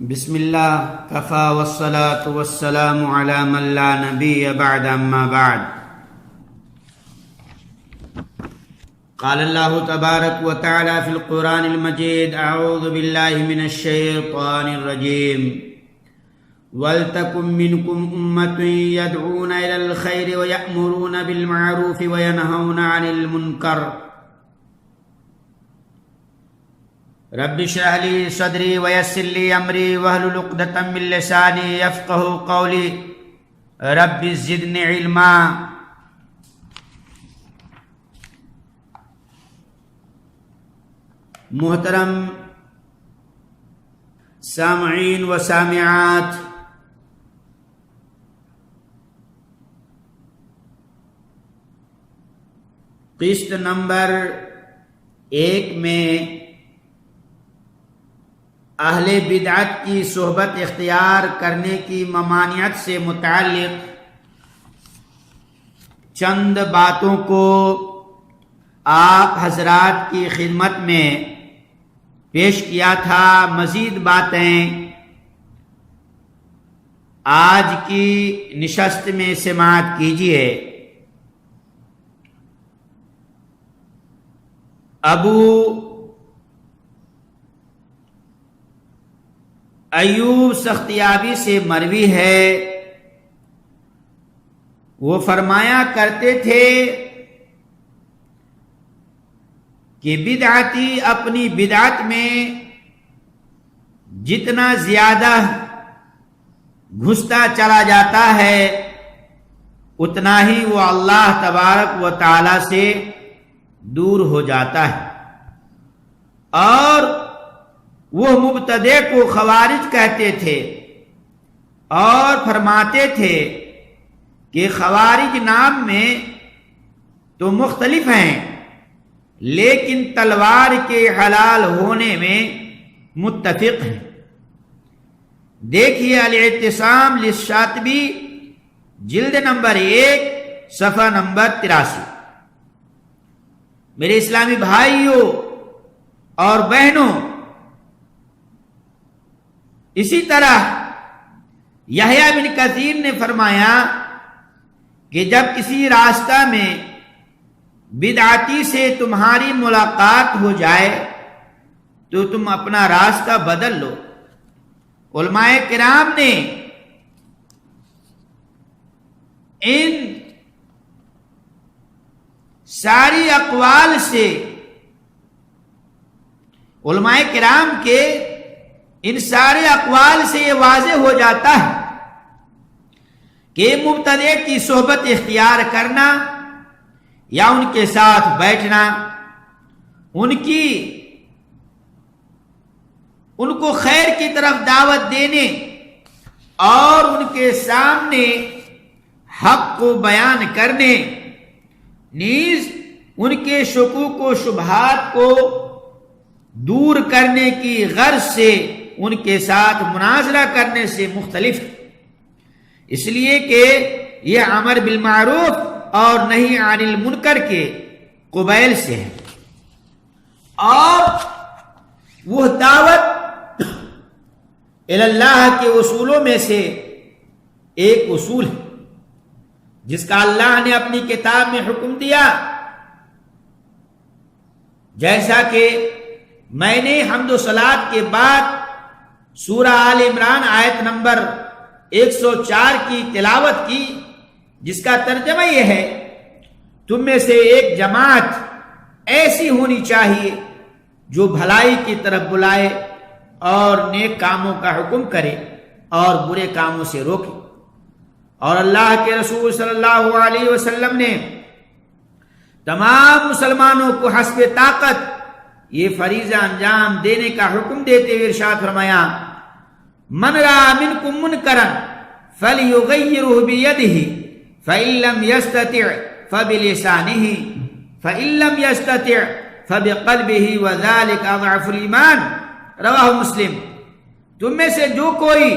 بسم اللہ کفا والصلاة والسلام علی من لا نبی بعد اما بعد قال اللہ تبارک و تعالی فی القرآن المجید اعوذ باللہ من الشیطان الرجیم وَلْتَكُمْ مِنْكُمْ أُمَّةٌ يَدْعُونَ إِلَى الْخَيْرِ وَيَأْمُرُونَ بِالْمَعْرُوفِ وَيَنْهَوْنَ عَنِ الْمُنْكَرِ رب اشرح لي صدري ويسر لي امري واحلل عقدة من لساني يفقهوا قولي رب زدني علما. محترم سامعین و سامعات، قسط نمبر 1 میں اہل بدعت کی صحبت اختیار کرنے کی ممانعت سے متعلق چند باتوں کو آپ حضرات کی خدمت میں پیش کیا تھا. مزید باتیں آج کی نشست میں سماعت کیجیے. ابو ایوب سختیابی سے مروی ہے، وہ فرمایا کرتے تھے کہ بدعتی اپنی بدعت میں جتنا زیادہ گھستا چلا جاتا ہے اتنا ہی وہ اللہ تبارک و تعالی سے دور ہو جاتا ہے. اور وہ مبتدع کو خوارج کہتے تھے اور فرماتے تھے کہ خوارج نام میں تو مختلف ہیں لیکن تلوار کے حلال ہونے میں متفق ہیں. دیکھیے الاعتصام للشاطبی جلد نمبر 1 صفحہ نمبر 83. میرے اسلامی بھائیوں اور بہنوں، اسی طرح یحییٰ بن کثیر نے فرمایا کہ جب کسی راستہ میں بدعتی سے تمہاری ملاقات ہو جائے تو تم اپنا راستہ بدل لو. علماء کرام نے ان ساری اقوال سے، علماء کرام کے ان سارے اقوال سے یہ واضح ہو جاتا ہے کہ مبتدع کی صحبت اختیار کرنا یا ان کے ساتھ بیٹھنا، ان کو خیر کی طرف دعوت دینے اور ان کے سامنے حق کو بیان کرنے، نیز ان کے شکوک و شبہات کو دور کرنے کی غرض سے ان کے ساتھ مناظرہ کرنے سے مختلف ہے. اس لیے کہ یہ امر بالمعروف اور نہی عن المنکر کے قبیل سے ہے، اور وہ دعوت اللہ کے اصولوں میں سے ایک اصول ہے جس کا اللہ نے اپنی کتاب میں حکم دیا. جیسا کہ میں نے حمد و صلات کے بعد سورہ آل عمران آیت نمبر 104 کی تلاوت کی، جس کا ترجمہ یہ ہے: تم میں سے ایک جماعت ایسی ہونی چاہیے جو بھلائی کی طرف بلائے اور نیک کاموں کا حکم کرے اور برے کاموں سے روکے. اور اللہ کے رسول صلی اللہ علیہ وسلم نے تمام مسلمانوں کو حسب طاقت یہ فریضہ انجام دینے کا حکم دیتے ہوئے ارشاد فرمایا: من رأى منکم منکرا فلیغیرہ بیدہ فإن لم یستطع فبلسانہ فإن لم یستطع فبقلبہ وذلک اضعف الایمان. رواہ مسلم. تم میں سے جو کوئی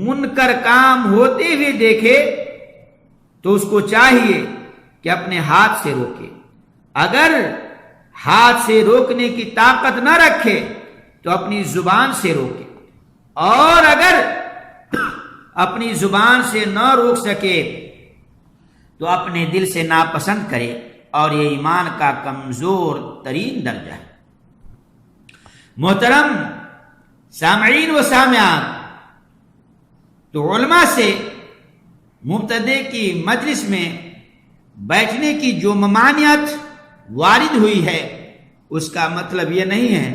منکر کام ہوتے ہوئے دیکھے تو اس کو چاہیے کہ اپنے ہاتھ سے روکے. اگر ہاتھ سے روکنے کی طاقت نہ رکھے تو اپنی زبان سے روکے. اور اگر اپنی زبان سے نہ روک سکے تو اپنے دل سے ناپسند کرے، اور یہ ایمان کا کمزور ترین درجہ ہے۔ محترم سامعین و سامعات، تو علماء سے مبتدی کی مجلس میں بیٹھنے کی جو ممانعت وارد ہوئی ہے، اس کا مطلب یہ نہیں ہے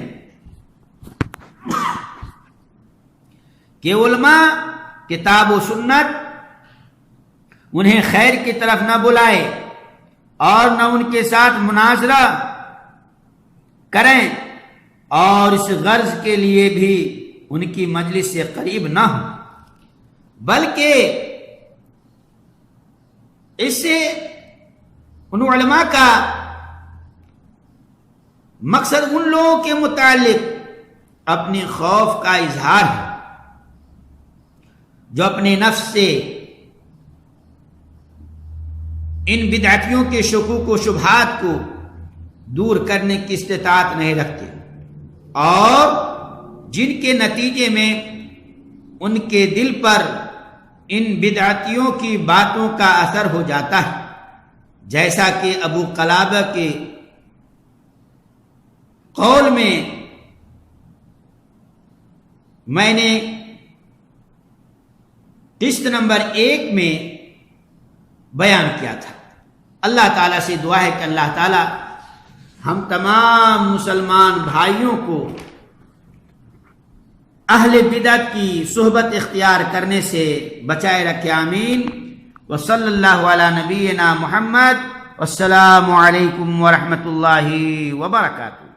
کہ علماء کتاب و سنت انہیں خیر کی طرف نہ بلائے اور نہ ان کے ساتھ مناظرہ کریں، اور اس غرض کے لیے بھی ان کی مجلس سے قریب نہ ہو، بلکہ اس سے ان علماء کا مقصد ان لوگوں کے متعلق اپنے خوف کا اظہار ہے جو اپنے نفس سے ان بدعتیوں کے شکوک و شبہات کو دور کرنے کی استطاعت نہیں رکھتے، اور جن کے نتیجے میں ان کے دل پر ان بدعتیوں کی باتوں کا اثر ہو جاتا ہے، جیسا کہ ابو قلابہ کے قول میں نے قسط نمبر 1 میں بیان کیا تھا۔ اللہ تعالیٰ سے دعا ہے کہ اللہ تعالیٰ ہم تمام مسلمان بھائیوں کو اہل بدعت کی صحبت اختیار کرنے سے بچائے رکھے، آمین۔ وصلی اللہ علی نبینا محمد، والسلام علیکم ورحمۃ اللہ وبرکاتہ۔